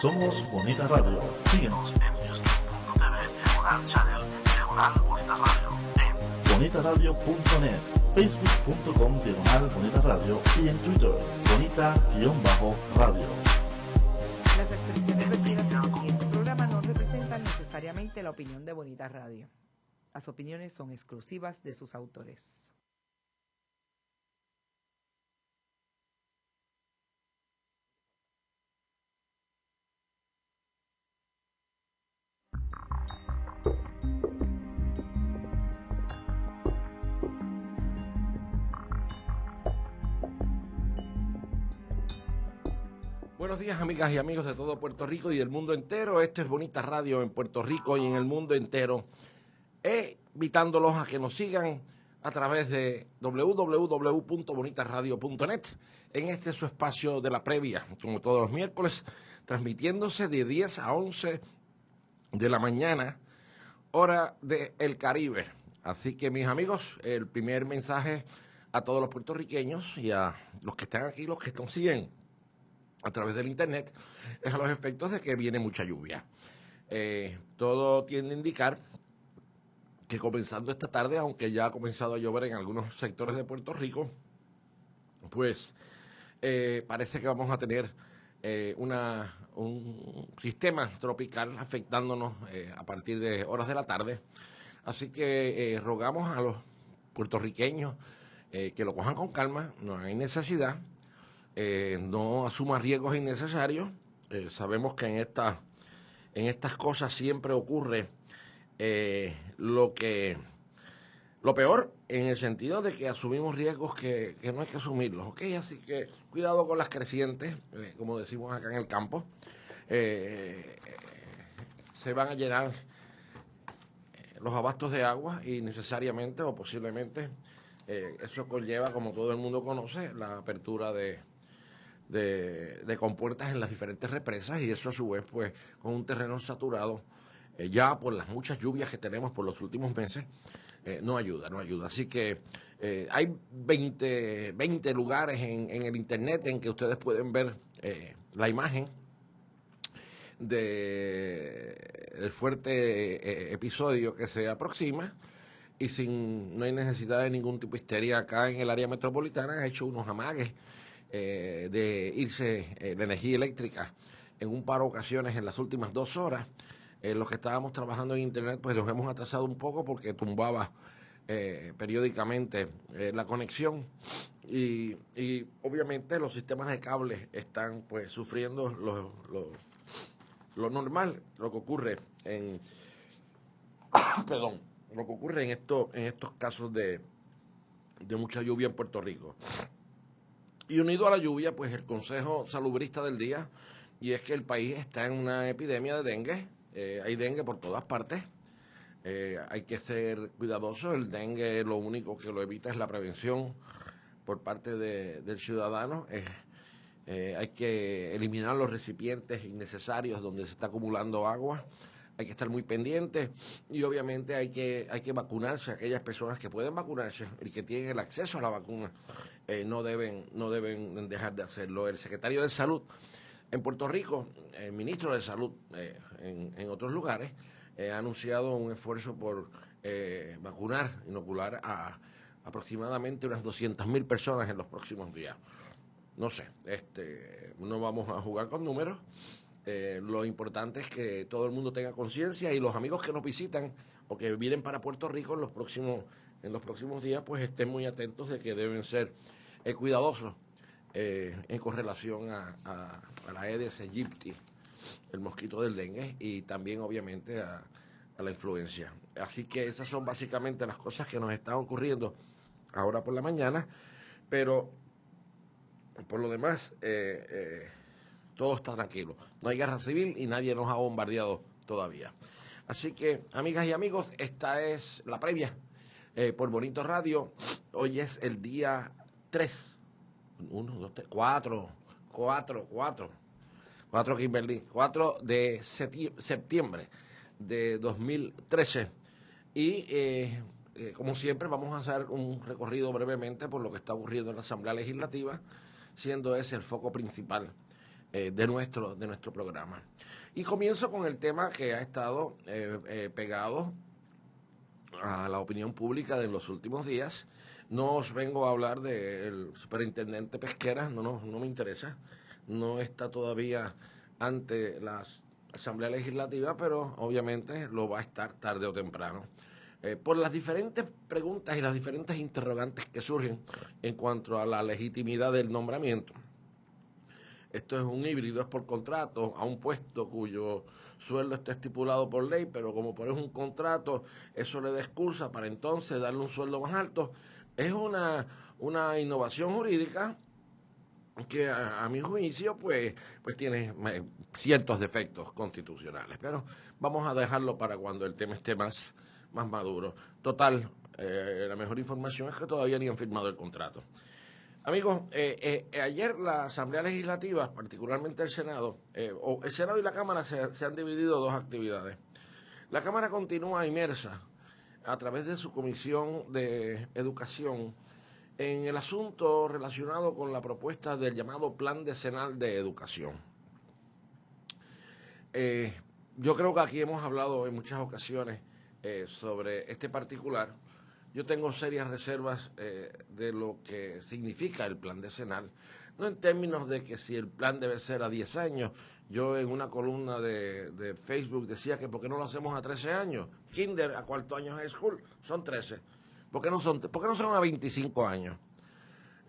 Somos Bonita Radio. Síguenos en youtube.tv diagonal channel diagonal Bonita Radio, en bonitaradio.net, facebook.com diagonal Bonita Radio y en Twitter, bonita-radio. Las expresiones vertidas en el siguiente programa no representan necesariamente la opinión de Bonita Radio. Las opiniones son exclusivas de sus autores. Buenos días, amigas y amigos de todo Puerto Rico y del mundo entero. Esto es Bonita Radio en Puerto Rico y en el mundo entero. Invitándolos a que nos sigan a través de www.bonitaradio.net en este su espacio de la previa, como todos los miércoles, transmitiéndose de 10 a 11 de la mañana, hora del Caribe. Así que, mis amigos, el primer mensaje a todos los puertorriqueños y a los que están aquí, los que nos siguen a través del internet, es a los efectos de que viene mucha lluvia. Todo tiende a indicar que comenzando esta tarde, aunque ya ha comenzado a llover en algunos sectores de Puerto Rico, pues parece que vamos a tener un sistema tropical afectándonos a partir de horas de la tarde. Así que rogamos a los puertorriqueños que lo cojan con calma, no hay necesidad. No asuma riesgos innecesarios. Sabemos que en estas cosas siempre ocurre lo peor, en el sentido de que asumimos riesgos que no hay que asumirlos, ¿ok? Así que cuidado con las crecientes, como decimos acá en el campo. Se van a llenar los abastos de agua y necesariamente o posiblemente eso conlleva, como todo el mundo conoce, la apertura de compuertas en las diferentes represas, y eso a su vez, pues, con un terreno saturado, ya por las muchas lluvias que tenemos por los últimos meses, no ayuda. Así que hay 20 lugares en el internet en que ustedes pueden ver la imagen del fuerte episodio que se aproxima, y no hay necesidad de ningún tipo de histeria. Acá en el área metropolitana han hecho unos amagues de irse de energía eléctrica en un par de ocasiones en las últimas 2 horas. Los que estábamos trabajando en internet, pues nos hemos atrasado un poco porque tumbaba periódicamente la conexión, y obviamente los sistemas de cables están pues sufriendo lo normal, lo que ocurre en lo que ocurre en estos casos de mucha lluvia en Puerto Rico. Y unido a la lluvia, pues el consejo salubrista del día, y es que el país está en una epidemia de dengue. Hay dengue por todas partes. Hay que ser cuidadosos. El dengue lo único que lo evita es la prevención por parte del ciudadano. Hay que eliminar los recipientes innecesarios donde se está acumulando agua. Hay que estar muy pendientes, y obviamente hay que vacunarse. Aquellas personas que pueden vacunarse y que tienen el acceso a la vacuna no deben dejar de hacerlo. El secretario de Salud en Puerto Rico, el ministro de Salud en otros lugares, ha anunciado un esfuerzo por inocular a aproximadamente unas 200,000 personas en los próximos días. No sé, no vamos a jugar con números. Lo importante es que todo el mundo tenga conciencia, y los amigos que nos visitan o que vienen para Puerto Rico en los próximos días, pues estén muy atentos de que deben ser cuidadosos en correlación a la Aedes aegypti, el mosquito del dengue, y también obviamente a la influencia. Así que esas son básicamente las cosas que nos están ocurriendo ahora por la mañana, pero por lo demás todo está tranquilo. No hay guerra civil y nadie nos ha bombardeado todavía. Así que, amigas y amigos, esta es la previa por Bonito Radio. Hoy es el día 3. 1, 2, 3, 4, Kimberly. 4 de septiembre de 2013. Y como siempre, vamos a hacer un recorrido brevemente por lo que está ocurriendo en la Asamblea Legislativa, siendo ese el foco principal de nuestro programa. Y comienzo con el tema que ha estado pegado a la opinión pública de los últimos días. No os vengo a hablar del superintendente Pesquera, no me interesa. No está todavía ante la Asamblea Legislativa, pero obviamente lo va a estar tarde o temprano. Por las diferentes preguntas y las diferentes interrogantes que surgen en cuanto a la legitimidad del nombramiento. Esto es un híbrido, es por contrato, a un puesto cuyo sueldo está estipulado por ley, pero como por un contrato, eso le da excusa para entonces darle un sueldo más alto. Es una innovación jurídica que a mi juicio pues tiene ciertos defectos constitucionales, pero vamos a dejarlo para cuando el tema esté más maduro. Total, la mejor información es que todavía ni han firmado el contrato. Amigos, ayer la Asamblea Legislativa, particularmente el Senado, el Senado y la Cámara se han dividido dos actividades. La Cámara continúa inmersa a través de su Comisión de Educación en el asunto relacionado con la propuesta del llamado Plan Decenal de Educación. Yo creo que aquí hemos hablado en muchas ocasiones sobre este particular. Yo tengo serias reservas de lo que significa el plan decenal, no en términos de que si el plan debe ser a 10 años. Yo en una columna de Facebook decía que ¿por qué no lo hacemos a 13 años? Kinder a cuarto año high school son 13. ¿Por qué no son a 25 años?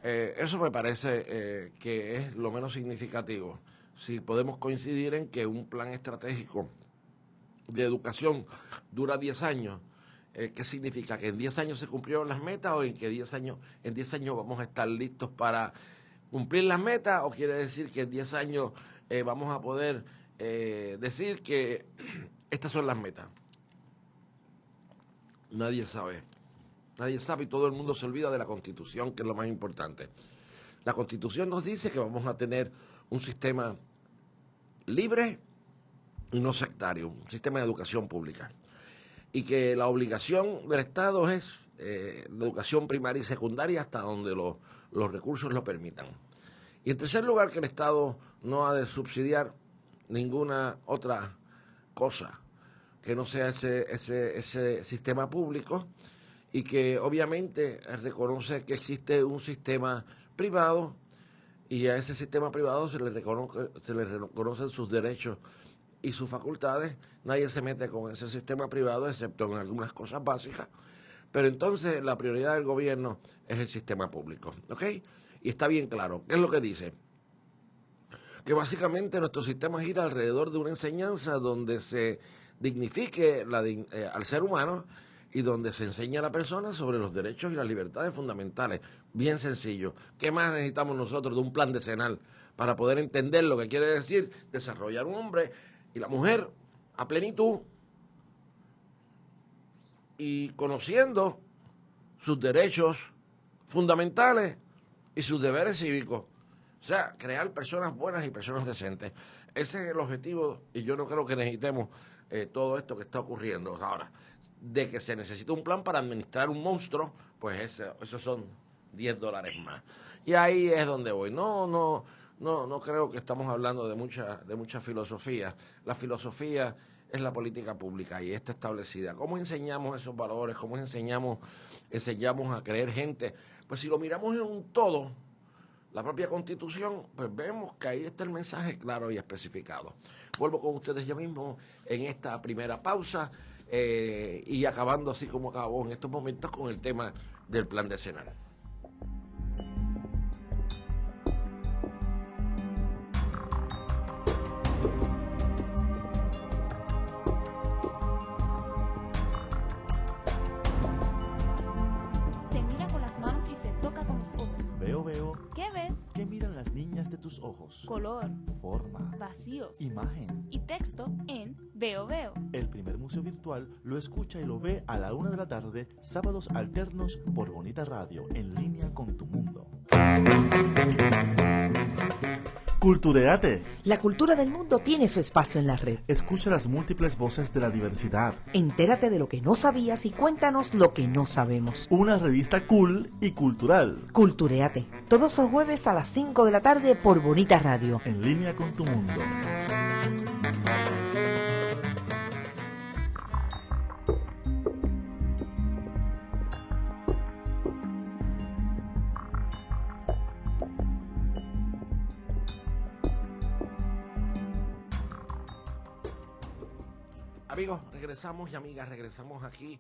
Eso me parece que es lo menos significativo. Si podemos coincidir en que un plan estratégico de educación dura 10 años, ¿qué significa? ¿Que en 10 años se cumplieron las metas o en que en 10 años vamos a estar listos para cumplir las metas? ¿O quiere decir que en 10 años vamos a poder decir que estas son las metas? Nadie sabe y todo el mundo se olvida de la Constitución, que es lo más importante. La Constitución nos dice que vamos a tener un sistema libre y no sectario, un sistema de educación pública. Y que la obligación del Estado es la educación primaria y secundaria hasta donde los recursos lo permitan. Y en tercer lugar, que el Estado no ha de subsidiar ninguna otra cosa que no sea ese sistema público, y que obviamente reconoce que existe un sistema privado y a ese sistema privado se le reconocen sus derechos y sus facultades. Nadie se mete con ese sistema privado excepto en algunas cosas básicas, pero entonces la prioridad del gobierno es el sistema público, ¿ok? Y está bien claro. ¿Qué es lo que dice? Que básicamente nuestro sistema gira alrededor de una enseñanza donde se dignifique al ser humano y donde se enseña a la persona sobre los derechos y las libertades fundamentales. Bien sencillo. ¿Qué más necesitamos nosotros de un plan decenal para poder entender lo que quiere decir desarrollar un hombre y la mujer a plenitud y conociendo sus derechos fundamentales y sus deberes cívicos? O sea, crear personas buenas y personas decentes. Ese es el objetivo y yo no creo que necesitemos todo esto que está ocurriendo ahora. De que se necesita un plan para administrar un monstruo, pues esos son $10 más. Y ahí es donde voy. No creo que estamos hablando de mucha filosofía. La filosofía es la política pública y está establecida. ¿Cómo enseñamos esos valores? ¿Cómo enseñamos a creer gente? Pues si lo miramos en un todo, la propia Constitución, pues vemos que ahí está el mensaje claro y especificado. Vuelvo con ustedes ya mismo en esta primera pausa. Y acabando así como acabó en estos momentos con el tema del plan decenal. Se mira con las manos y se toca con los ojos. Veo. ¿Qué ves? ¿Qué miran las niñas de tus ojos? Color, Forma. vacíos Imagen. y texto en Veo Veo. El primer museo virtual lo escucha y lo ve a la 1 p.m, sábados alternos por Bonita Radio, en línea con tu mundo. Culturéate. La cultura del mundo tiene su espacio en la red. Escucha las múltiples voces de la diversidad. Entérate de lo que no sabías y cuéntanos lo que no sabemos. Una revista cool y cultural. Culturéate. Todos los jueves a las 5 de la tarde por Bonita Radio. En línea con tu mundo. Amigos, regresamos y amigas, regresamos aquí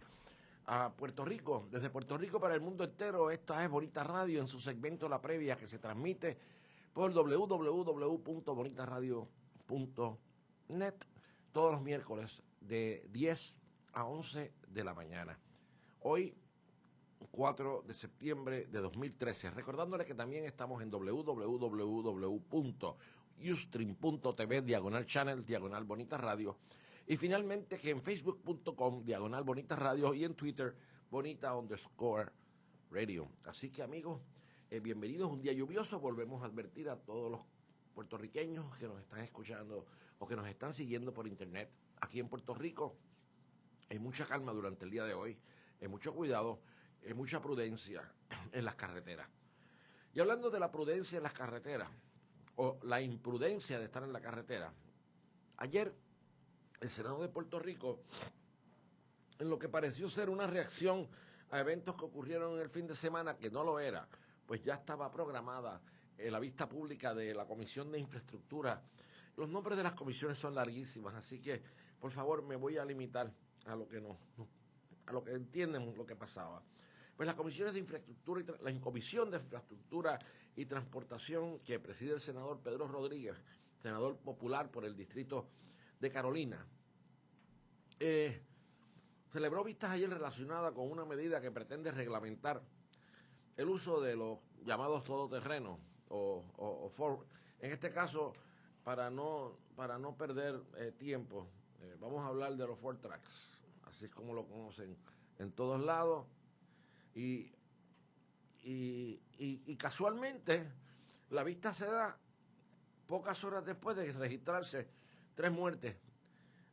a Puerto Rico. Desde Puerto Rico para el mundo entero, esta es Bonita Radio en su segmento La Previa, que se transmite por www.bonitaradio.net todos los miércoles de 10 a 11 de la mañana. Hoy, 4 de septiembre de 2013. Recordándole que también estamos en www.ustream.tv/channel /Bonita Radio. Y finalmente que en facebook.com/Bonita Radio y en Twitter Bonita_Radio. Así que amigos, bienvenidos. Un día lluvioso. Volvemos a advertir a todos los puertorriqueños que nos están escuchando o que nos están siguiendo por internet. Aquí en Puerto Rico hay mucha calma durante el día de hoy, hay mucho cuidado, hay mucha prudencia en las carreteras. Y hablando de la prudencia en las carreteras o la imprudencia de estar en la carretera, ayer el Senado de Puerto Rico, en lo que pareció ser una reacción a eventos que ocurrieron en el fin de semana, que no lo era, pues ya estaba programada la vista pública de la Comisión de Infraestructura. Los nombres de las comisiones son larguísimas, así que, por favor, me voy a limitar a lo que a lo que entienden lo que pasaba. Pues las comisiones de infraestructura y la Comisión de Infraestructura y Transportación que preside el senador Pedro Rodríguez, senador popular por el distrito de Carolina, celebró vistas ayer relacionadas con una medida que pretende reglamentar el uso de los llamados todoterrenos en este caso, para no perder tiempo, vamos a hablar de los Ford Trucks, así es como lo conocen en todos lados, y casualmente la vista se da pocas horas después de registrarse 3 muertes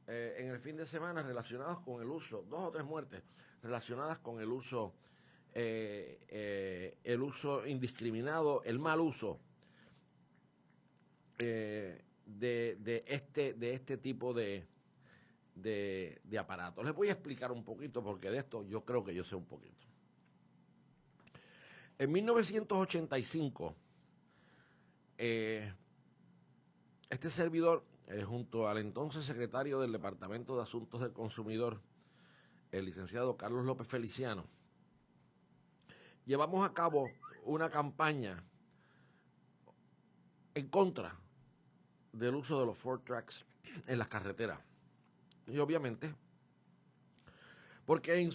en el fin de semana relacionadas con el uso, 2 o 3 muertes relacionadas con el uso indiscriminado, el mal uso de este tipo de aparatos. Les voy a explicar un poquito porque de esto yo creo que yo sé un poquito. En 1985, este servidor, junto al entonces secretario del Departamento de Asuntos del Consumidor, el licenciado Carlos López Feliciano, llevamos a cabo una campaña en contra del uso de los Ford Trucks en las carreteras. Y obviamente, porque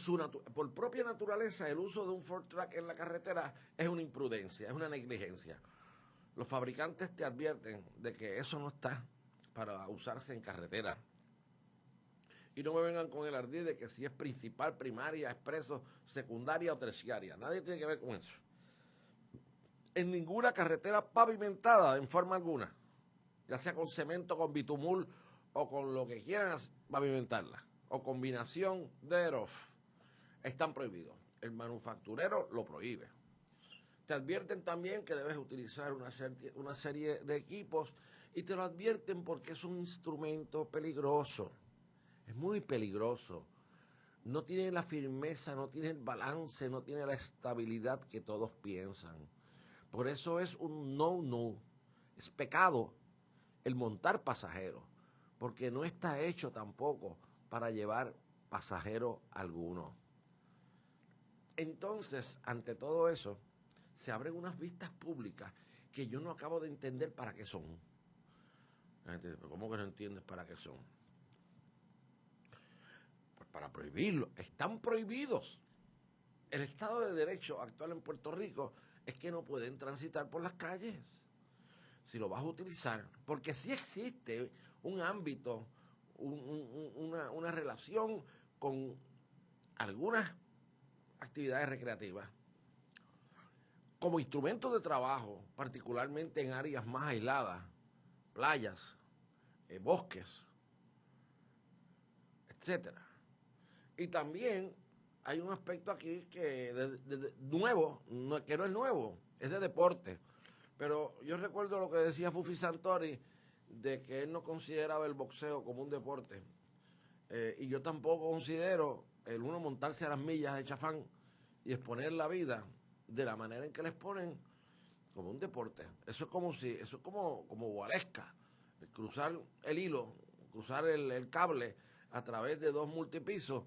por propia naturaleza el uso de un Ford Truck en la carretera es una imprudencia, es una negligencia. Los fabricantes te advierten de que eso no está para usarse en carretera. Y no me vengan con el ardid de que si es principal, primaria, expreso, secundaria o terciaria. Nadie tiene que ver con eso. En ninguna carretera pavimentada en forma alguna, ya sea con cemento, con bitumul o con lo que quieran pavimentarla, o combinación de EROF, están prohibidos. El manufacturero lo prohíbe. Te advierten también que debes utilizar una serie de equipos y te lo advierten porque es un instrumento peligroso. Es muy peligroso. No tiene la firmeza, no tiene el balance, no tiene la estabilidad que todos piensan. Por eso es un no. Es pecado el montar pasajeros, porque no está hecho tampoco para llevar pasajero alguno. Entonces, ante todo eso, se abren unas vistas públicas que yo no acabo de entender para qué son. La gente dice, ¿cómo que no entiendes para qué son? Pues para prohibirlo. Están prohibidos. El Estado de Derecho actual en Puerto Rico es que no pueden transitar por las calles. Si lo vas a utilizar, porque sí existe un ámbito, una relación con algunas actividades recreativas como instrumento de trabajo, particularmente en áreas más aisladas, playas, bosques, etcétera. Y también hay un aspecto aquí que nuevo, que no es nuevo, es de deporte. Pero yo recuerdo lo que decía Fufi Santori, de que él no consideraba el boxeo como un deporte. Y yo tampoco considero el uno montarse a las millas de Chafán y exponer la vida de la manera en que la exponen como un deporte. Eso es como Gualesca, cruzar el hilo, cruzar el cable a través de 2 multipisos,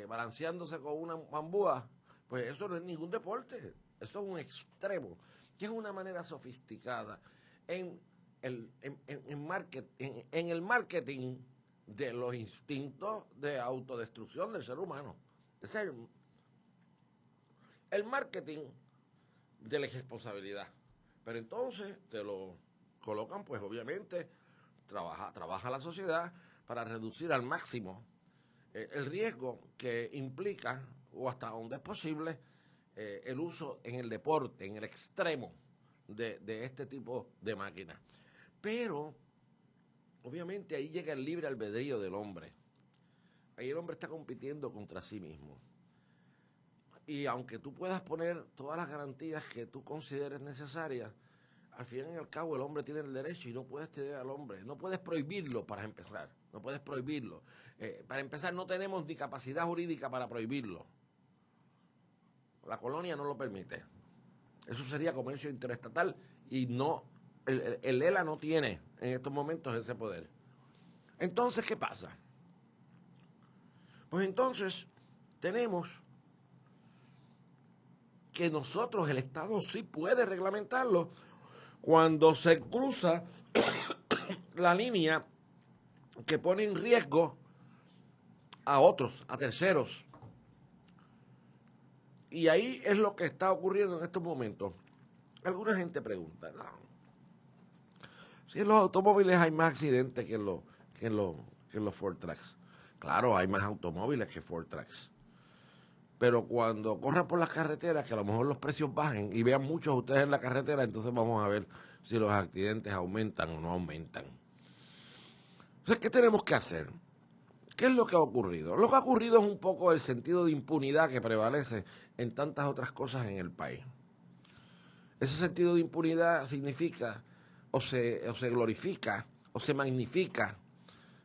balanceándose con una bambúa. Pues eso no es ningún deporte, eso es un extremo, que es una manera sofisticada en el marketing de los instintos de autodestrucción del ser humano. Es el marketing de la irresponsabilidad. Pero entonces te lo colocan, pues obviamente, trabaja la sociedad para reducir al máximo el riesgo que implica, o hasta donde es posible, el uso en el deporte, en el extremo de este tipo de máquinas. Pero, obviamente, ahí llega el libre albedrío del hombre. Ahí el hombre está compitiendo contra sí mismo. Y aunque tú puedas poner todas las garantías que tú consideres necesarias, al fin y al cabo el hombre tiene el derecho y no puedes tener al hombre. No puedes prohibirlo para empezar. No puedes prohibirlo. Para empezar, no tenemos ni capacidad jurídica para prohibirlo. La colonia no lo permite. Eso sería comercio interestatal y no, el ELA no tiene en estos momentos ese poder. Entonces, ¿qué pasa? Pues entonces tenemos que nosotros, el Estado sí puede reglamentarlo cuando se cruza la línea que pone en riesgo a otros, a terceros. Y ahí es lo que está ocurriendo en estos momentos. Alguna gente pregunta, no, si en los automóviles hay más accidentes que en los Ford Trucks. Claro, hay más automóviles que Ford Trucks. Pero cuando corran por las carreteras, que a lo mejor los precios bajen y vean muchos ustedes en la carretera, entonces vamos a ver si los accidentes aumentan o no aumentan. Entonces, ¿qué tenemos que hacer? ¿Qué es lo que ha ocurrido? Lo que ha ocurrido es un poco el sentido de impunidad que prevalece en tantas otras cosas en el país. Ese sentido de impunidad significa o se glorifica, o se magnifica,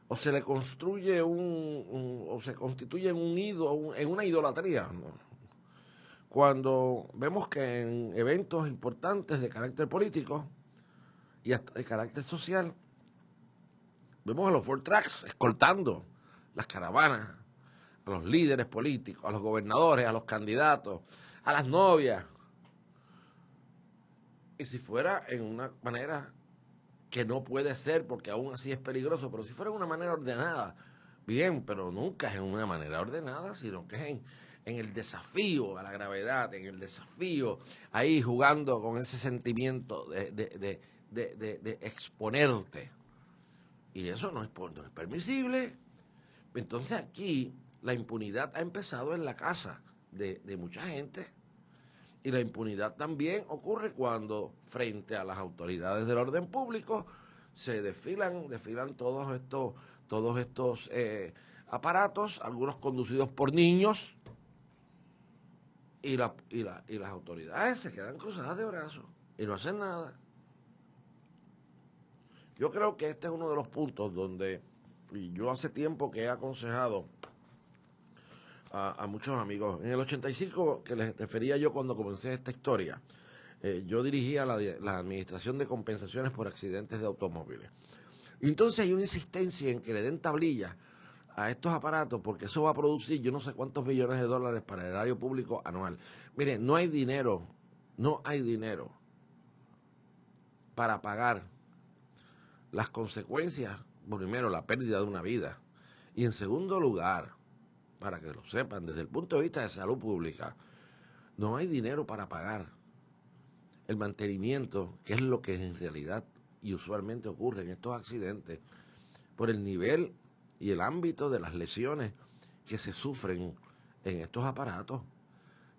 o se le construye o se constituye en un ídolo, en una idolatría, ¿no? Cuando vemos que en eventos importantes de carácter político y hasta de carácter social, vemos a los Ford Trucks escoltando las caravanas, a los líderes políticos, a los gobernadores, a los candidatos, a las novias. Y si fuera en una manera que no puede ser, porque aún así es peligroso, pero si fuera de una manera ordenada, bien, pero nunca es en una manera ordenada, sino que es en el desafío a la gravedad, en el desafío, ahí jugando con ese sentimiento de exponerte. Y eso no es permisible. Entonces aquí la impunidad ha empezado en la casa de mucha gente. Y la impunidad también ocurre cuando frente a las autoridades del orden público se desfilan todos estos aparatos, algunos conducidos por niños, y las autoridades se quedan cruzadas de brazos y no hacen nada. Yo creo que este es uno de los puntos donde, y yo hace tiempo que he aconsejado a muchos amigos. En el 85, que les refería yo cuando comencé esta historia, yo dirigía la Administración de Compensaciones por Accidentes de Automóviles. Y entonces hay una insistencia en que le den tablillas a estos aparatos, porque eso va a producir yo no sé cuántos millones de dólares para el erario público anual. Miren, no hay dinero para pagar las consecuencias, primero, la pérdida de una vida, y en segundo lugar, para que lo sepan, desde el punto de vista de salud pública, no hay dinero para pagar el mantenimiento, que es lo que en realidad y usualmente ocurre en estos accidentes, por el nivel y el ámbito de las lesiones que se sufren en estos aparatos.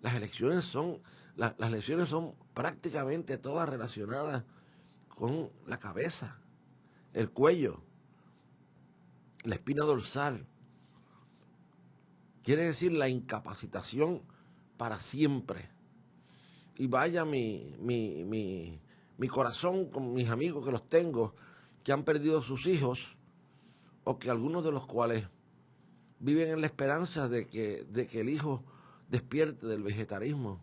Las lesiones son prácticamente todas relacionadas con la cabeza. el cuello, la espina dorsal. Quiere decir la incapacitación para siempre. Y vaya mi corazón con mis amigos que los tengo, que han perdido sus hijos, o que algunos de los cuales viven en la esperanza de que el hijo despierte del vegetarismo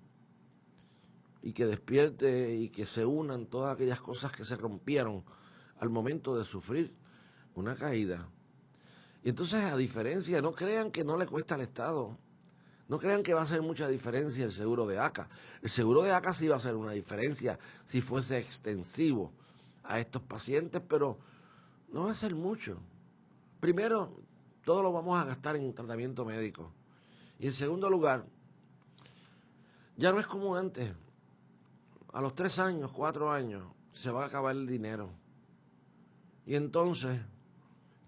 y que despierte y que se unan todas aquellas cosas que se rompieron al momento de sufrir una caída. Y entonces, a diferencia, no crean que no le cuesta al Estado, no crean que va a hacer mucha diferencia el seguro de ACA. El seguro de ACA sí va a hacer una diferencia si fuese extensivo a estos pacientes, pero no va a ser mucho. Primero, todo lo vamos a gastar en tratamiento médico. Y en segundo lugar, ya no es como antes. A los 3 años, 4 años, se va a acabar el dinero. Y entonces,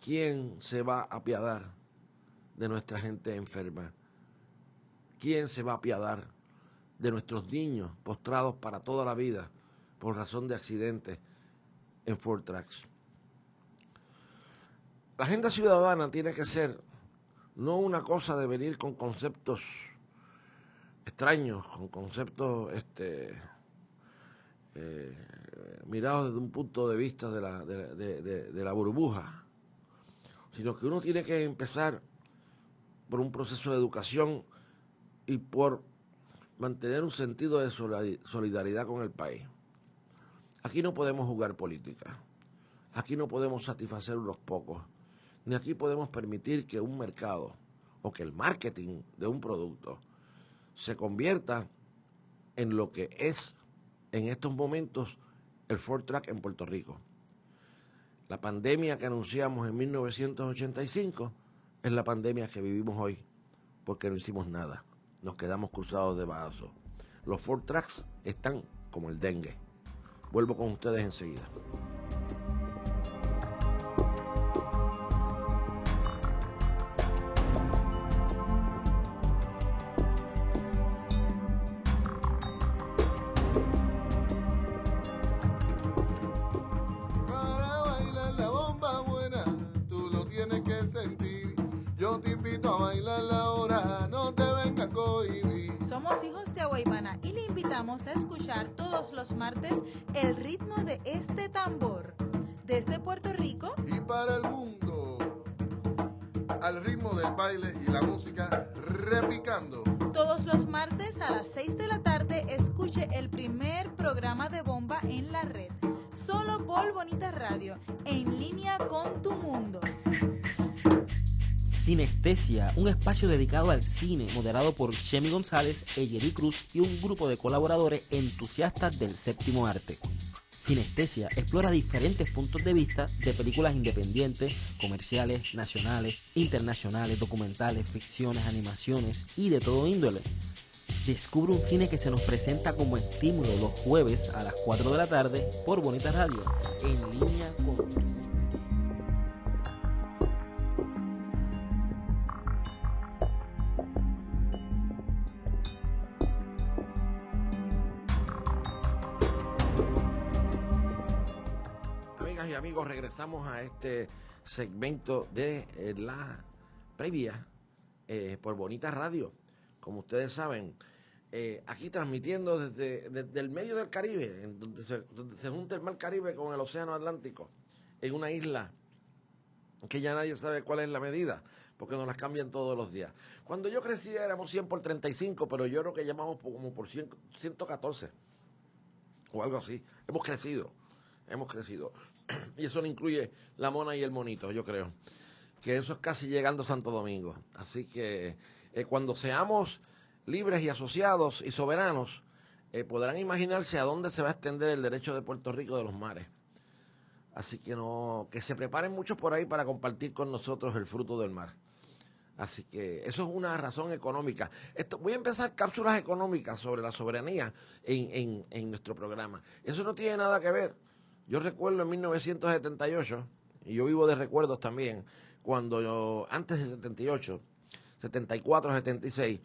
¿quién se va a apiadar de nuestra gente enferma? ¿Quién se va a apiadar de nuestros niños postrados para toda la vida por razón de accidentes en Ford Tracks? La agenda ciudadana tiene que ser no una cosa de venir con conceptos extraños, con conceptos mirados desde un punto de vista de la burbuja, sino que uno tiene que empezar por un proceso de educación y por mantener un sentido de solidaridad con el país. Aquí no podemos jugar política, aquí no podemos satisfacer unos pocos, ni aquí podemos permitir que un mercado o que el marketing de un producto se convierta en lo que es en estos momentos el Ford Track en Puerto Rico. La pandemia que anunciamos en 1985 es la pandemia que vivimos hoy, porque no hicimos nada, nos quedamos cruzados de brazos. Los Ford Tracks están como el dengue. Vuelvo con ustedes enseguida. Yo te invito a bailar la hora, no te vengas a cohibir. Somos hijos de Aguaybana y le invitamos a escuchar todos los martes el ritmo de este tambor. Desde Puerto Rico y para el mundo, al ritmo del baile y la música repicando. Todos los martes a las 6 de la tarde escuche el primer programa de Bomba en la red. Solo por Bonita Radio, en línea con tu mundo. Sinestesia, un espacio dedicado al cine, moderado por Shemi González, Eyeri Cruz y un grupo de colaboradores entusiastas del séptimo arte. Sinestesia explora diferentes puntos de vista de películas independientes, comerciales, nacionales, internacionales, documentales, ficciones, animaciones y de todo índole. Descubre un cine que se nos presenta como estímulo los jueves a las 4 de la tarde por Bonita Radio, en línea con tu mundo. Amigas y amigos, regresamos a este segmento de la previa por Bonita Radio. Como ustedes saben, aquí transmitiendo desde el medio del Caribe, en donde se junta el mar Caribe con el océano Atlántico, en una isla que ya nadie sabe cuál es la medida, porque nos las cambian todos los días. Cuando yo crecí éramos 100 por 35, pero yo creo que llamamos como por 114, o algo así. Hemos crecido. Y eso no incluye la mona y el monito, yo creo. Que eso es casi llegando a Santo Domingo. Así que cuando seamos libres y asociados y soberanos, podrán imaginarse a dónde se va a extender el derecho de Puerto Rico de los mares. Así que que se preparen muchos por ahí para compartir con nosotros el fruto del mar. Así que eso es una razón económica. Voy a empezar cápsulas económicas sobre la soberanía en nuestro programa. Eso no tiene nada que ver. Yo recuerdo en 1978, y yo vivo de recuerdos también, cuando antes del 78, 74, 76,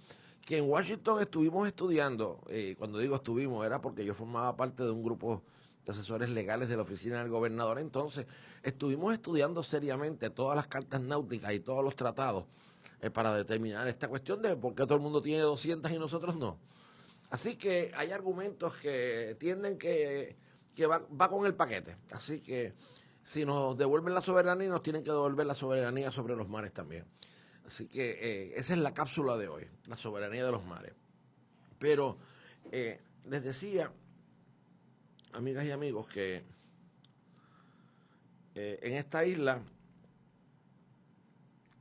que en Washington estuvimos estudiando, cuando digo estuvimos, era porque yo formaba parte de un grupo asesores legales de la oficina del gobernador. Entonces, estuvimos estudiando seriamente todas las cartas náuticas y todos los tratados para determinar esta cuestión de por qué todo el mundo tiene 200 y nosotros no. Así que hay argumentos que tienden que va con el paquete. Así que si nos devuelven la soberanía, nos tienen que devolver la soberanía sobre los mares también. Así que esa es la cápsula de hoy, la soberanía de los mares. Pero les decía, amigas y amigos, que en esta isla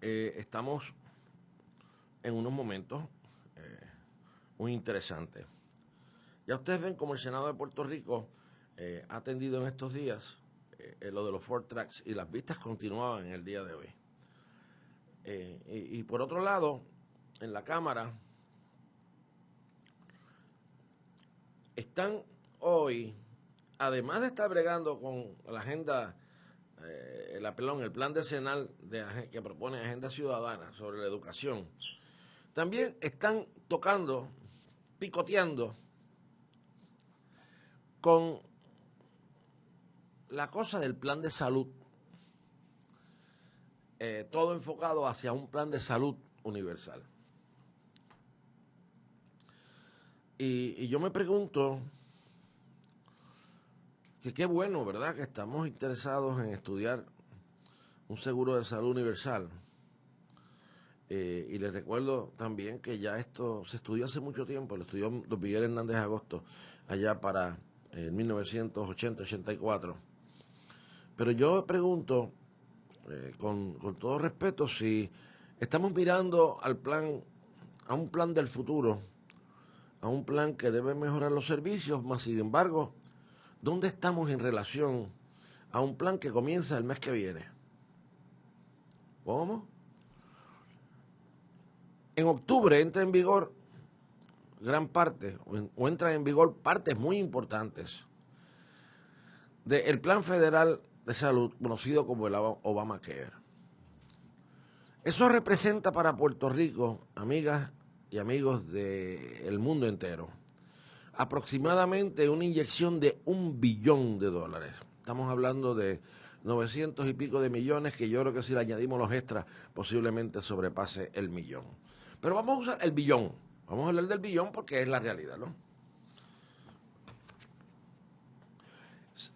estamos en unos momentos muy interesantes. Ya ustedes ven como el Senado de Puerto Rico ha atendido en estos días lo de los Ford Tracks y las vistas continuaban en el día de hoy. Y por otro lado, en la Cámara están hoy, además de estar bregando con la agenda, el plan decenal que propone Agenda Ciudadana sobre la educación, también están tocando, picoteando con la cosa del plan de salud, todo enfocado hacia un plan de salud universal. Y yo me pregunto que qué bueno, ¿verdad?, que estamos interesados en estudiar un seguro de salud universal. Y les recuerdo también que ya esto se estudió hace mucho tiempo, lo estudió don Miguel Hernández Agosto, allá para 1980-84. Pero yo pregunto, con todo respeto, si estamos mirando a un plan del futuro, a un plan que debe mejorar los servicios, más sin embargo, ¿dónde estamos en relación a un plan que comienza el mes que viene? ¿Cómo? En octubre entra en vigor gran parte, o entran en vigor partes muy importantes del Plan Federal de Salud, conocido como el Obamacare. Eso representa para Puerto Rico, amigas y amigos del mundo entero, aproximadamente una inyección de $1 billón. Estamos hablando de 900 y pico de millones, que yo creo que si le añadimos los extras, posiblemente sobrepase el millón. Pero vamos a usar el billón. Vamos a hablar del billón porque es la realidad, ¿no?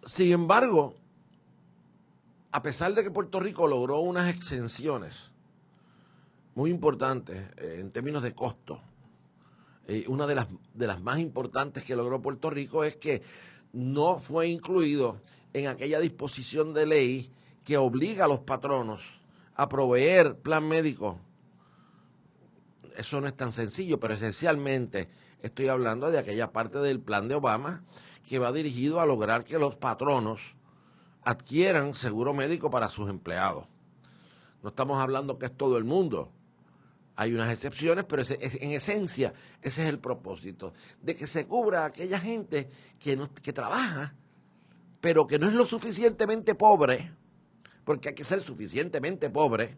Sin embargo, a pesar de que Puerto Rico logró unas exenciones muy importantes en términos de costo, una de las más importantes que logró Puerto Rico es que no fue incluido en aquella disposición de ley que obliga a los patronos a proveer plan médico. Eso no es tan sencillo, pero esencialmente estoy hablando de aquella parte del plan de Obama que va dirigido a lograr que los patronos adquieran seguro médico para sus empleados. No estamos hablando que es todo el mundo. Hay unas excepciones, pero en esencia ese es el propósito, de que se cubra a aquella gente que trabaja, pero que no es lo suficientemente pobre, porque hay que ser suficientemente pobre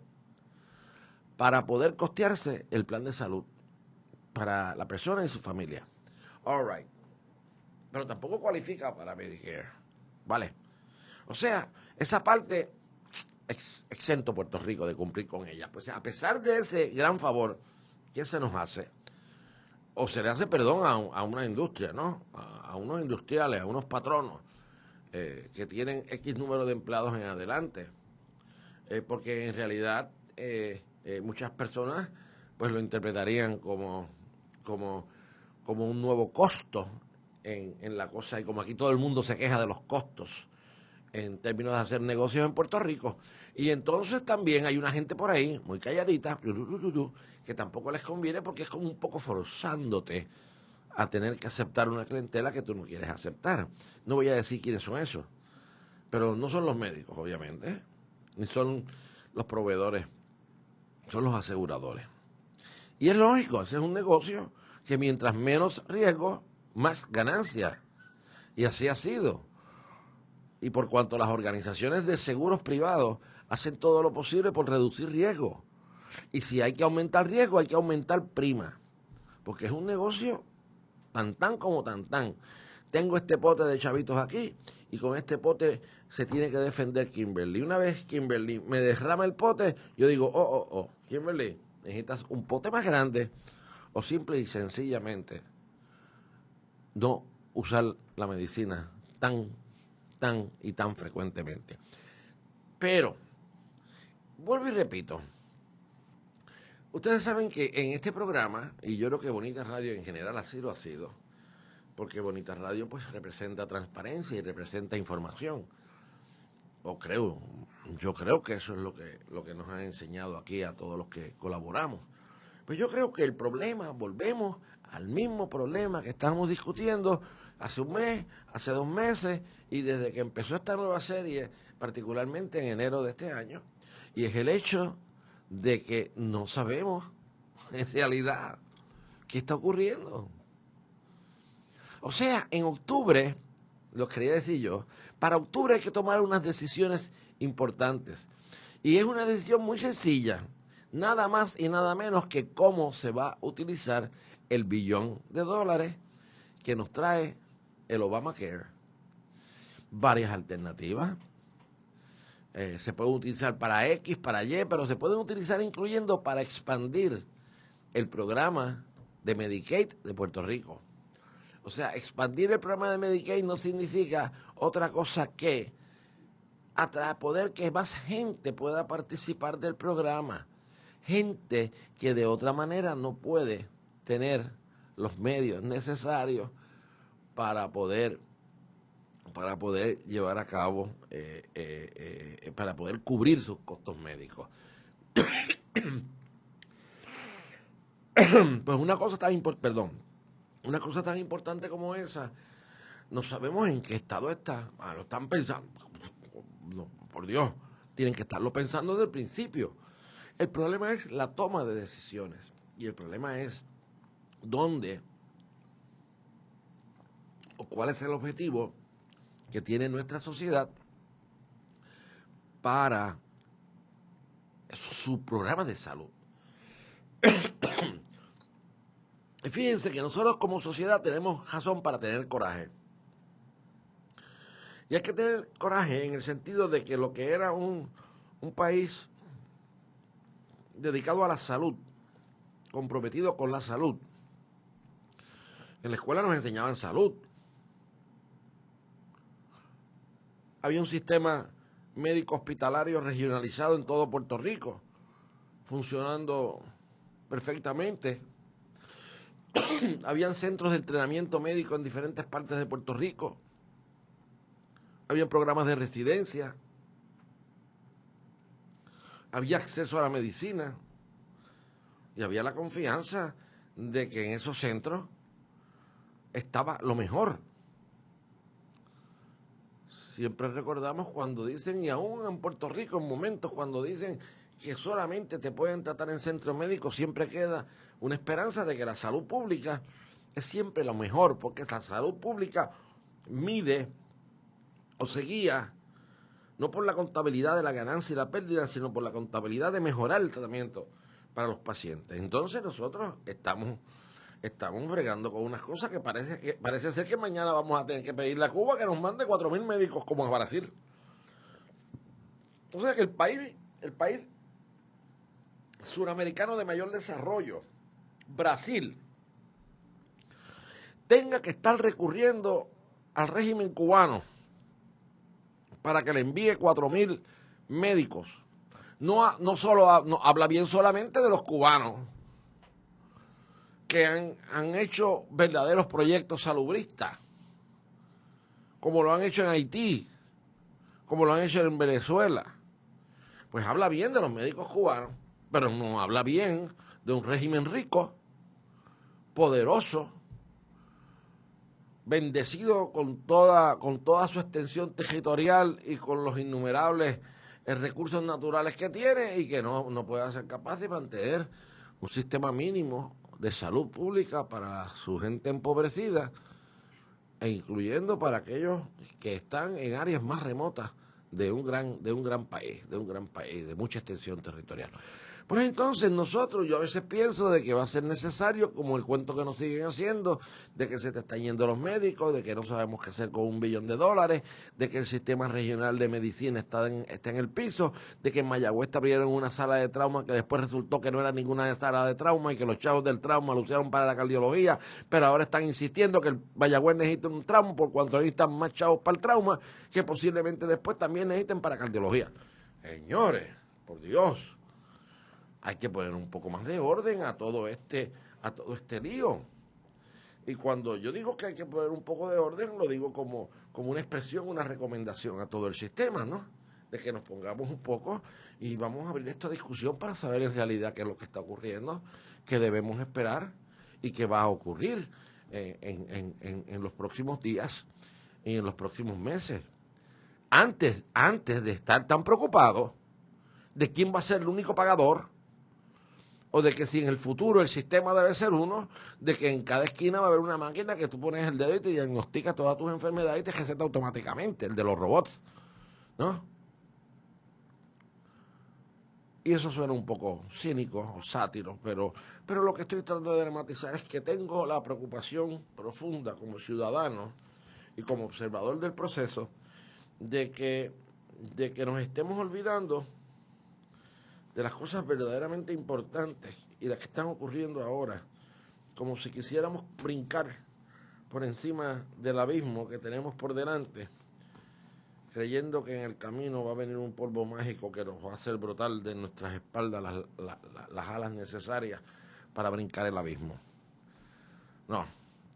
para poder costearse el plan de salud para la persona y su familia. All right. Pero tampoco cualifica para Medicare. ¿Vale? O sea, esa parte exento Puerto Rico de cumplir con ella. Pues a pesar de ese gran favor que se nos hace, o se le hace, perdón, a una industria, ¿no? A unos industriales, a unos patronos que tienen X número de empleados en adelante. Porque en realidad muchas personas pues lo interpretarían como un nuevo costo en la cosa, y como aquí todo el mundo se queja de los costos en términos de hacer negocios en Puerto Rico, y entonces también hay una gente por ahí muy calladita que tampoco les conviene, porque es como un poco forzándote a tener que aceptar una clientela que tú no quieres aceptar. No voy a decir quiénes son esos, pero no son los médicos, obviamente, ni son los proveedores, son los aseguradores. Y es lógico, ese es un negocio que mientras menos riesgo, más ganancia. Y así ha sido. Y por cuanto las organizaciones de seguros privados hacen todo lo posible por reducir riesgo. Y si hay que aumentar riesgo, hay que aumentar prima. Porque es un negocio tan como tan. Tengo este pote de chavitos aquí y con este pote se tiene que defender Kimberly. Una vez Kimberly me derrama el pote, yo digo, Kimberly, necesitas un pote más grande, o simple y sencillamente no usar la medicina tan frecuentemente. Pero, vuelvo y repito, ustedes saben que en este programa, y yo creo que Bonita Radio en general así lo ha sido, porque Bonita Radio pues representa transparencia y representa información. Yo creo que eso es lo que nos han enseñado aquí a todos los que colaboramos. Pues yo creo que el problema, volvemos al mismo problema que estábamos discutiendo hace un mes, hace 2 meses, y desde que empezó esta nueva serie, particularmente en enero de este año, y es el hecho de que no sabemos en realidad qué está ocurriendo. O sea, en octubre, lo quería decir yo, para octubre hay que tomar unas decisiones importantes. Y es una decisión muy sencilla, nada más y nada menos que cómo se va a utilizar el $1 billón que nos trae el Obamacare. Varias alternativas. Se puede utilizar para X, para Y, pero se pueden utilizar incluyendo para expandir el programa de Medicaid de Puerto Rico. O sea, expandir el programa de Medicaid no significa otra cosa que poder que más gente pueda participar del programa. Gente que de otra manera no puede tener los medios necesarios para poder llevar a cabo, para poder cubrir sus costos médicos. Pues una cosa tan importante como esa, no sabemos en qué estado está. Lo están pensando, no, por Dios, tienen que estarlo pensando desde el principio. El problema es la toma de decisiones y el problema es dónde o cuál es el objetivo que tiene nuestra sociedad para su programa de salud. Y fíjense que nosotros como sociedad tenemos razón para tener coraje. Y hay que tener coraje en el sentido de que lo que era un país dedicado a la salud, comprometido con la salud. En la escuela nos enseñaban salud. Había un sistema médico hospitalario regionalizado en todo Puerto Rico, funcionando perfectamente. Habían centros de entrenamiento médico en diferentes partes de Puerto Rico. Habían programas de residencia. Había acceso a la medicina. Y había la confianza de que en esos centros estaba lo mejor. Siempre recordamos cuando dicen, y aún en Puerto Rico, en momentos cuando dicen que solamente te pueden tratar en centros médicos, siempre queda una esperanza de que la salud pública es siempre lo mejor, porque la salud pública mide o se guía no por la contabilidad de la ganancia y la pérdida, sino por la contabilidad de mejorar el tratamiento para los pacientes. Entonces nosotros estamos bregando con unas cosas que parece ser que mañana vamos a tener que pedirle a Cuba que nos mande 4,000 médicos como a Brasil. O sea que el país suramericano de mayor desarrollo, Brasil, tenga que estar recurriendo al régimen cubano para que le envíe 4,000 médicos. No habla bien solamente de los cubanos que han hecho verdaderos proyectos salubristas, como lo han hecho en Haití, como lo han hecho en Venezuela. Pues habla bien de los médicos cubanos, pero no habla bien de un régimen rico, poderoso, bendecido con toda su extensión territorial y con los innumerables recursos naturales que tiene y que no puede ser capaz de mantener un sistema mínimo de salud pública para su gente empobrecida, e incluyendo para aquellos que están en áreas más remotas de un gran país, de mucha extensión territorial. Pues entonces yo a veces pienso de que va a ser necesario, como el cuento que nos siguen haciendo, de que se te están yendo los médicos, de que no sabemos qué hacer con $1 billón, de que el sistema regional de medicina está en el piso, de que en Mayagüez abrieron una sala de trauma que después resultó que no era ninguna sala de trauma y que los chavos del trauma lo usaron para la cardiología, pero ahora están insistiendo que el Mayagüez necesita un trauma por cuanto necesitan más chavos para el trauma, que posiblemente después también necesiten para cardiología. Señores, por Dios. Hay que poner un poco más de orden a todo este lío. Y cuando yo digo que hay que poner un poco de orden, lo digo como una expresión, una recomendación a todo el sistema, ¿no? De que nos pongamos un poco y vamos a abrir esta discusión para saber en realidad qué es lo que está ocurriendo, qué debemos esperar y qué va a ocurrir en los próximos días y en los próximos meses. Antes de estar tan preocupados de quién va a ser el único pagador, o de que si en el futuro el sistema debe ser uno, de que en cada esquina va a haber una máquina que tú pones el dedo y te diagnostica todas tus enfermedades y te receta automáticamente, el de los robots, ¿no? Y eso suena un poco cínico o sátiro, pero lo que estoy tratando de dramatizar es que tengo la preocupación profunda como ciudadano y como observador del proceso de que nos estemos olvidando de las cosas verdaderamente importantes y las que están ocurriendo ahora, como si quisiéramos brincar por encima del abismo que tenemos por delante, creyendo que en el camino va a venir un polvo mágico que nos va a hacer brotar de nuestras espaldas las alas necesarias para brincar el abismo. No,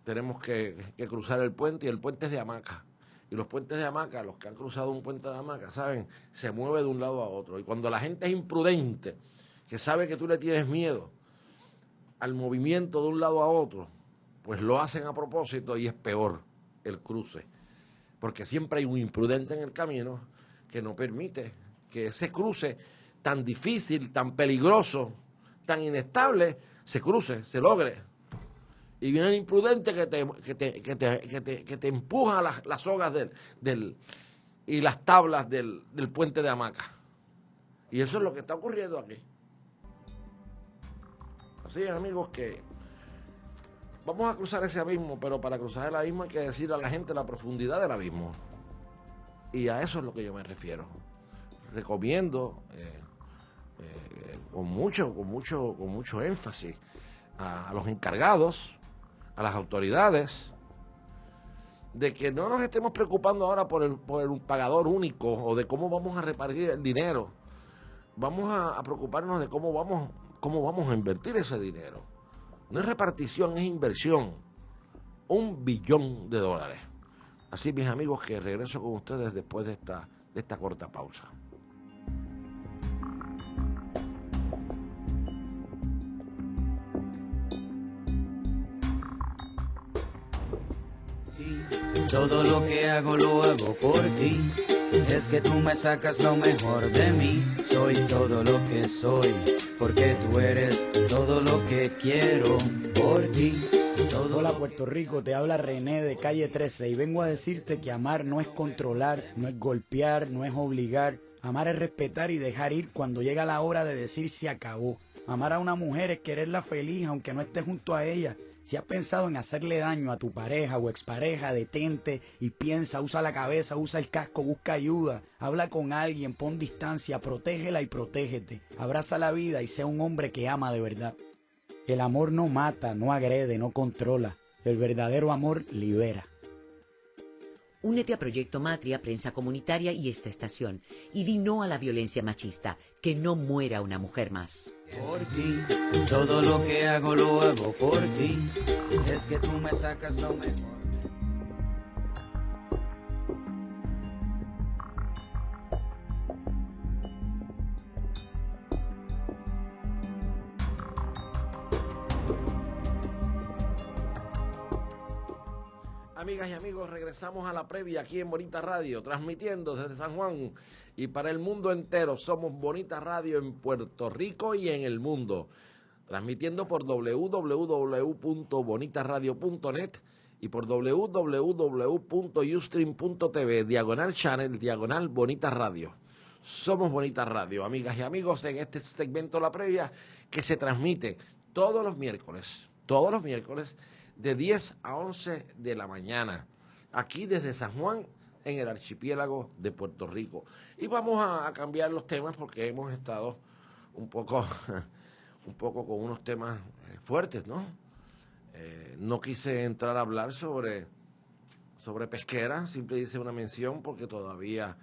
tenemos que cruzar el puente, y el puente es de hamaca. Y los puentes de hamaca, los que han cruzado un puente de hamaca, saben, se mueve de un lado a otro. Y cuando la gente es imprudente, que sabe que tú le tienes miedo al movimiento de un lado a otro, pues lo hacen a propósito y es peor el cruce. Porque siempre hay un imprudente en el camino que no permite que ese cruce tan difícil, tan peligroso, tan inestable, se cruce, se logre. Y viene el imprudente que te empuja las sogas y las tablas del puente de hamaca. Y eso es lo que está ocurriendo aquí. Así es, amigos, que vamos a cruzar ese abismo, pero para cruzar el abismo hay que decir a la gente la profundidad del abismo. Y a eso es lo que yo me refiero. Recomiendo con mucho énfasis a los encargados, a las autoridades, de que no nos estemos preocupando ahora por un pagador único o de cómo vamos a repartir el dinero. Vamos a preocuparnos de cómo vamos a invertir ese dinero. No es repartición, es inversión. $1 billón. Así, mis amigos, que regreso con ustedes después de esta corta pausa. Todo lo que hago lo hago por ti. Es que tú me sacas lo mejor de mí. Soy todo lo que soy, porque tú eres todo lo que quiero por ti. Hola Puerto Rico, te habla René de Calle 13 y vengo a decirte que amar no es controlar, no es golpear, no es obligar. Amar es respetar y dejar ir cuando llega la hora de decir se acabó. Amar a una mujer es quererla feliz aunque no estés junto a ella. Si has pensado en hacerle daño a tu pareja o expareja, detente y piensa, usa la cabeza, usa el casco, busca ayuda, habla con alguien, pon distancia, protégela y protégete. Abraza la vida y sea un hombre que ama de verdad. El amor no mata, no agrede, no controla. El verdadero amor libera. Únete a Proyecto Matria, Prensa Comunitaria y esta estación. Y di no a la violencia machista. Que no muera una mujer más. Por ti, todo lo que hago lo hago por ti. Es que tú me sacas lo mejor. Amigas y amigos, regresamos a la previa aquí en Bonita Radio, transmitiendo desde San Juan y para el mundo entero. Somos Bonita Radio en Puerto Rico y en el mundo, transmitiendo por www.bonitaradio.net y por www.ustream.tv, /channel, Bonita Radio. Somos Bonita Radio, amigas y amigos, en este segmento La Previa que se transmite todos los miércoles, de 10 a 11 de la mañana, aquí desde San Juan, en el archipiélago de Puerto Rico. Y vamos a cambiar los temas porque hemos estado un poco con unos temas fuertes, ¿no? No quise entrar a hablar sobre pesquera, simple hice una mención porque todavía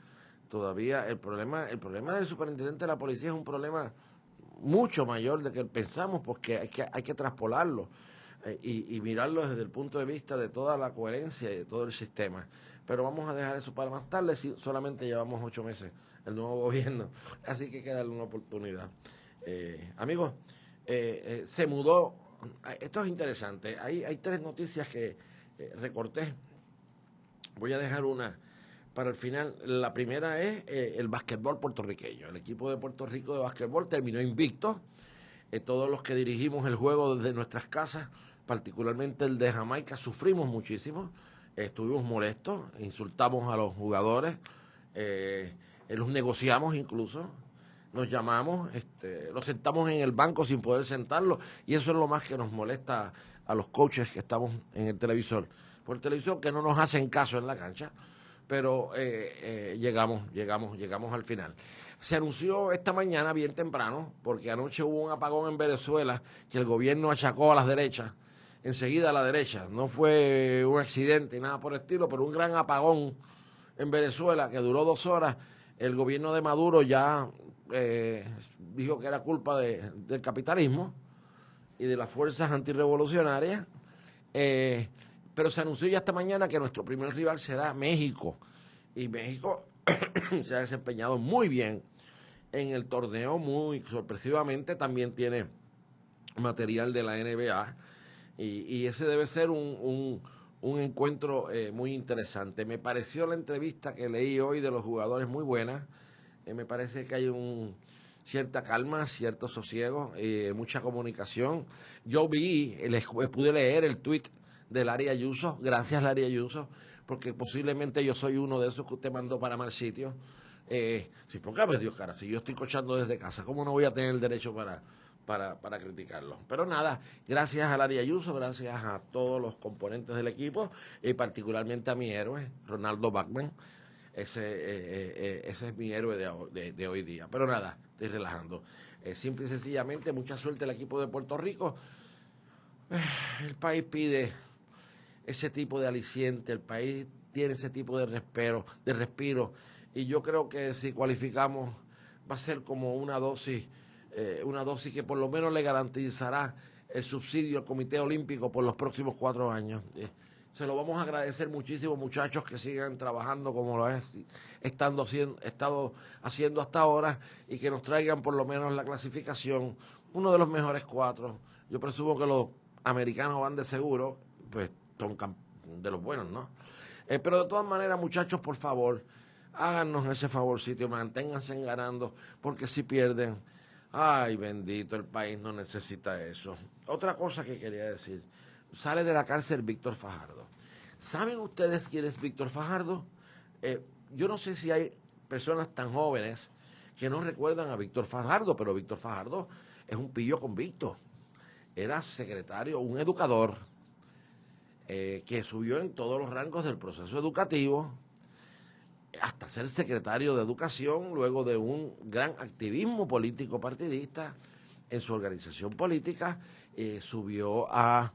el problema del superintendente de la policía es un problema mucho mayor de que pensamos, porque hay que traspolarlo y mirarlo desde el punto de vista de toda la coherencia y de todo el sistema. Pero vamos a dejar eso para más tarde, si solamente llevamos 8 meses el nuevo gobierno, así que hay que darle una oportunidad. Amigos, se mudó, esto es interesante, hay 3 noticias que recorté, voy a dejar una para el final. La primera es el básquetbol puertorriqueño. El equipo de Puerto Rico de básquetbol terminó invicto. Todos los que dirigimos el juego desde nuestras casas, particularmente el de Jamaica, sufrimos muchísimo. Estuvimos molestos, insultamos a los jugadores, los negociamos incluso, nos llamamos, los sentamos en el banco sin poder sentarlos, y eso es lo más que nos molesta a los coaches que estamos en el televisor. Por el televisor, que no nos hacen caso en la cancha. Pero llegamos al final. Se anunció esta mañana bien temprano, porque anoche hubo un apagón en Venezuela que el gobierno achacó a las derechas, enseguida a la derecha. No fue un accidente, nada por el estilo, pero un gran apagón en Venezuela que duró 2 horas. El gobierno de Maduro ya dijo que era culpa del capitalismo y de las fuerzas antirrevolucionarias. Pero se anunció ya esta mañana que nuestro primer rival será México. Y México se ha desempeñado muy bien en el torneo, muy sorpresivamente. También tiene material de la NBA. Y ese debe ser un encuentro muy interesante. Me pareció la entrevista que leí hoy de los jugadores muy buena. Me parece que hay cierta calma, cierto sosiego, mucha comunicación. Yo pude leer el tuit de Larry Ayuso, gracias Larry Ayuso, porque posiblemente yo soy uno de esos que usted mandó para mal sitio. Sí, porque pues Dios cara, si yo estoy coachando desde casa, ¿cómo no voy a tener el derecho para criticarlo? Pero nada, gracias a Larry Ayuso, gracias a todos los componentes del equipo, y particularmente a mi héroe, Ronaldo Bachman. Ese es mi héroe de hoy día. Pero nada, estoy relajando. Simple y sencillamente, mucha suerte al equipo de Puerto Rico. El país pide ese tipo de aliciente, el país tiene ese tipo de respiro, y yo creo que si cualificamos va a ser como una dosis que por lo menos le garantizará el subsidio al Comité Olímpico por los próximos 4 años. Se lo vamos a agradecer muchísimo, muchachos, que sigan trabajando como lo estado haciendo hasta ahora, y que nos traigan por lo menos la clasificación, uno de los mejores 4. Yo presumo que los americanos van de seguro, pues son de los buenos, ¿no? Pero de todas maneras, muchachos, por favor, háganos ese favorcito, manténganse ganando, porque si pierden, ay bendito, el país no necesita eso. Otra cosa que quería decir, sale de la cárcel Víctor Fajardo. ¿Saben ustedes quién es Víctor Fajardo? Yo no sé si hay personas tan jóvenes que no recuerdan a Víctor Fajardo, pero Víctor Fajardo es un pillo convicto. Era secretario, un educador que subió en todos los rangos del proceso educativo hasta ser secretario de Educación, luego de un gran activismo político partidista en su organización política, subió a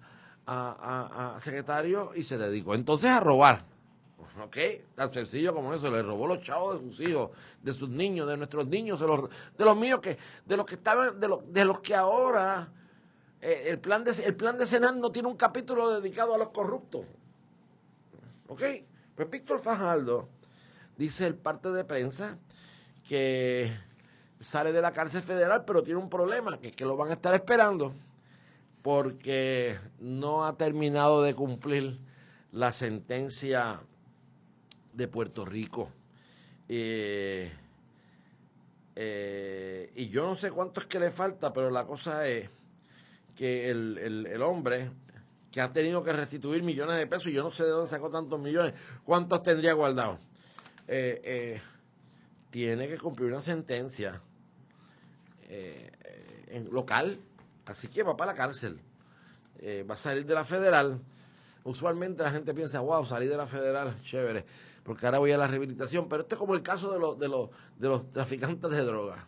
secretario y se dedicó entonces a robar. ¿Ok? Tan sencillo como eso, le robó los chavos de sus hijos, de sus niños, de nuestros niños, de los míos, de los que ahora el plan de Senat no tiene un capítulo dedicado a los corruptos. ¿Ok? Pues Víctor Fajardo dice el parte de prensa que sale de la cárcel federal, pero tiene un problema, que es que lo van a estar esperando porque no ha terminado de cumplir la sentencia de Puerto Rico. Y yo no sé cuánto es que le falta, pero la cosa es que el hombre que ha tenido que restituir millones de pesos, y yo no sé de dónde sacó tantos millones, ¿cuántos tendría guardados? tiene que cumplir una sentencia en local, así que va para la cárcel. Va a salir de la federal. Usualmente la gente piensa, wow, salí de la federal, chévere, porque ahora voy a la rehabilitación, pero este es como el caso de los traficantes de drogas.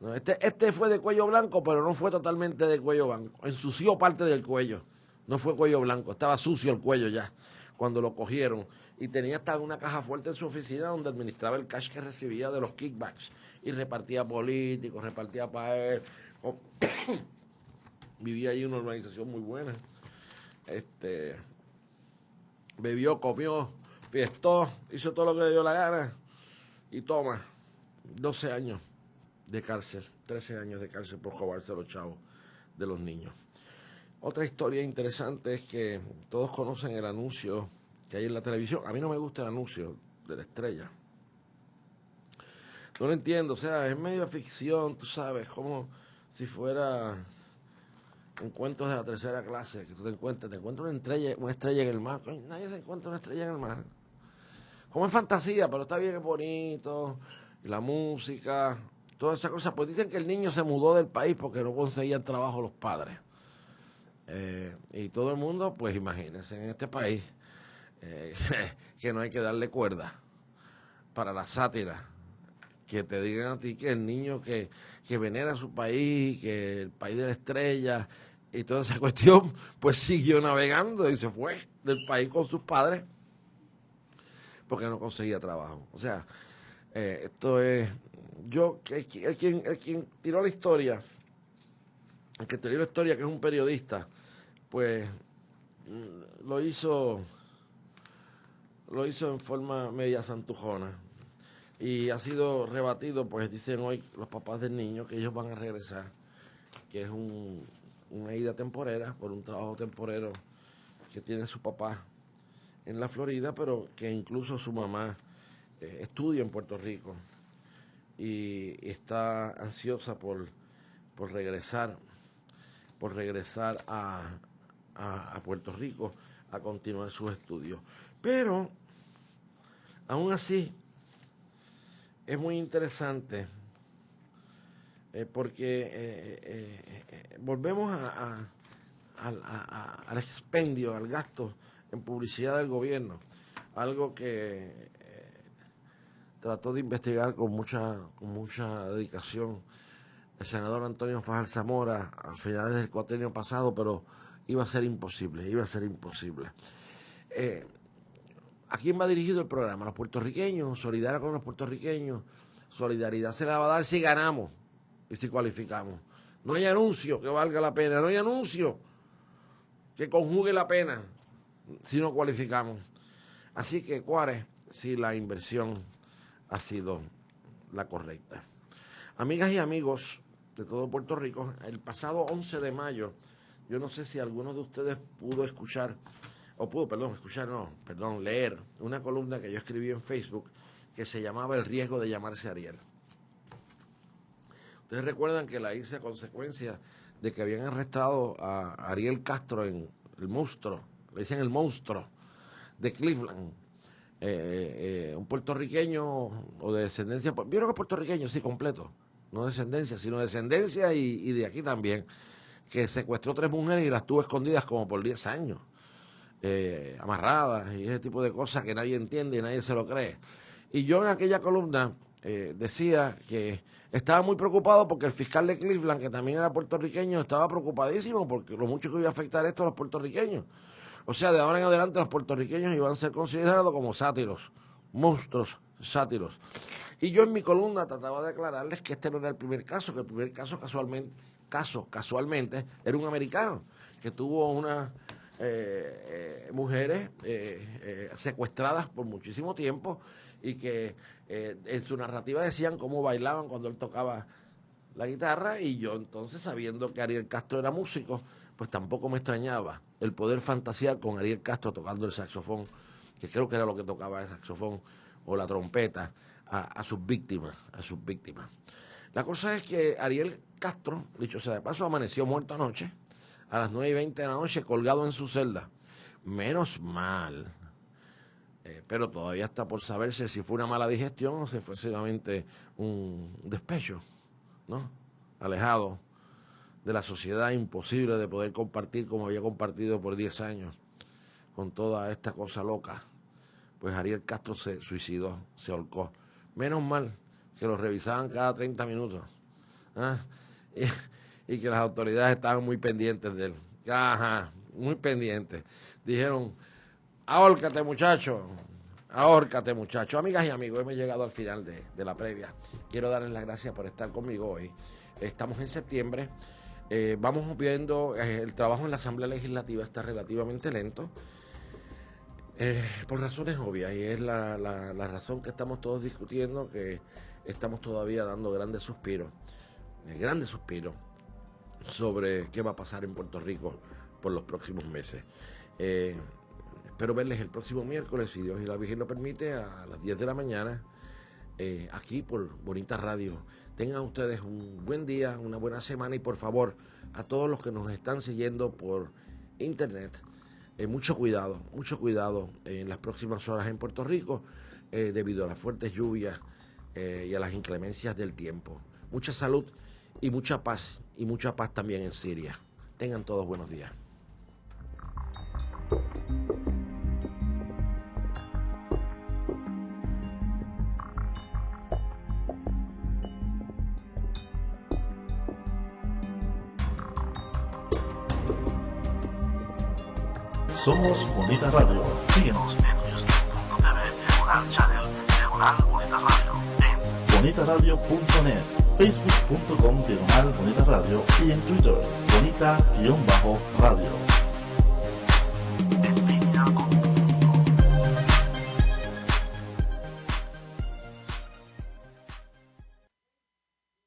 No, este fue de cuello blanco, pero no fue totalmente de cuello blanco, ensució parte del cuello, no fue cuello blanco, estaba sucio el cuello ya, cuando lo cogieron, y tenía hasta una caja fuerte en su oficina donde administraba el cash que recibía de los kickbacks, y repartía políticos, repartía para él, vivía ahí en una organización muy buena. Bebió, comió, fiestó, hizo todo lo que le dio la gana y toma 12 años de cárcel, 13 años de cárcel por robarse a los chavos de los niños. Otra historia interesante es que todos conocen el anuncio que hay en la televisión. A mí no me gusta el anuncio de la estrella. No lo entiendo, o sea, es medio ficción, tú sabes, como si fuera encuentros de la tercera clase, que tú te encuentras una estrella en el mar. Nadie se encuentra una estrella en el mar. Como en fantasía, pero está bien, es bonito, y la música, todas esas cosas. Pues dicen que el niño se mudó del país porque no conseguían trabajo los padres. Y todo el mundo, pues imagínense, en este país, que no hay que darle cuerda para la sátira. Que te digan a ti que el niño que venera su país, que el país de la estrella y toda esa cuestión, pues siguió navegando y se fue del país con sus padres porque no conseguía trabajo. O sea, esto es... El quien tiró la historia, el que tiró la historia, que es un periodista, pues lo hizo en forma media santujona. Y ha sido rebatido, pues dicen hoy los papás del niño que ellos van a regresar, que es una ida temporera, por un trabajo temporero que tiene su papá en la Florida, pero que incluso su mamá estudia en Puerto Rico y está ansiosa por regresar a Puerto Rico a continuar sus estudios. Pero, aún así, es muy interesante porque volvemos al expendio, al gasto en publicidad del gobierno, algo que trató de investigar con mucha dedicación el senador Antonio Fajardo Zamora a finales del cuatrienio pasado, pero iba a ser imposible. ¿A quién va dirigido el programa? ¿A los puertorriqueños? ¿Solidaridad con los puertorriqueños? Solidaridad se la va a dar si ganamos y si cualificamos. No hay anuncio que valga la pena, no hay anuncio que conjugue la pena si no cualificamos. Así que, ¿cuál es? Si la inversión ha sido la correcta. Amigas y amigos de todo Puerto Rico, el pasado 11 de mayo, yo no sé si alguno de ustedes pudo leer una columna que yo escribí en Facebook que se llamaba El riesgo de llamarse Ariel. Ustedes recuerdan que la hice a consecuencia de que habían arrestado a Ariel Castro en el monstruo, le dicen el monstruo de Cleveland, un puertorriqueño o de descendencia, vieron que puertorriqueño, sí, completo, no descendencia, sino descendencia y de aquí también, que secuestró 3 mujeres y las tuvo escondidas como por 10 años. Amarradas y ese tipo de cosas que nadie entiende y nadie se lo cree. Y yo en aquella columna decía que estaba muy preocupado porque el fiscal de Cleveland, que también era puertorriqueño, estaba preocupadísimo porque lo mucho que iba a afectar esto a los puertorriqueños. O sea, de ahora en adelante los puertorriqueños iban a ser considerados como sátiros, monstruos sátiros. Y yo en mi columna trataba de aclararles que este no era el primer caso, que el primer caso casualmente era un americano que tuvo unas mujeres secuestradas por muchísimo tiempo y que en su narrativa decían cómo bailaban cuando él tocaba la guitarra, y yo entonces, sabiendo que Ariel Castro era músico, pues tampoco me extrañaba el poder fantasear con Ariel Castro tocando el saxofón, que creo que era lo que tocaba el saxofón o la trompeta, a sus víctimas. La cosa es que Ariel Castro, dicho sea de paso, amaneció muerto anoche a las 9:20 de la noche, colgado en su celda. Menos mal pero todavía está por saberse si fue una mala digestión o si fue solamente un despecho, ¿no? Alejado de la sociedad, imposible de poder compartir como había compartido por 10 años con toda esta cosa loca. Pues Ariel Castro se suicidó, se ahorcó. Menos mal que lo revisaban cada 30 minutos, ¿ah? Y que las autoridades estaban muy pendientes de él. Ajá, muy pendientes. Dijeron, ahórcate muchacho, ahórcate muchacho. Amigas y amigos, hemos llegado al final de la previa. Quiero darles las gracias por estar conmigo hoy. Estamos en septiembre. Vamos viendo, el trabajo en la Asamblea Legislativa está relativamente lento. Por razones obvias, y es la razón que estamos todos discutiendo, que estamos todavía dando grandes suspiros sobre qué va a pasar en Puerto Rico por los próximos meses. Espero verles el próximo miércoles, si Dios y la Virgen lo permite, a las 10 de la mañana, aquí por Bonita Radio. Tengan ustedes un buen día, una buena semana, y por favor, a todos los que nos están siguiendo por internet, mucho cuidado en las próximas horas en Puerto Rico, debido a las fuertes lluvias y a las inclemencias del tiempo. Mucha salud y mucha paz también en Siria. Tengan todos buenos días. Somos Bonita Radio. Síguenos en youtube.tv diagonal channel diagonal Bonita Radio, en bonitaradio.net, facebook.com diagonal Bonita Radio y en Twitter Bonita-Radio.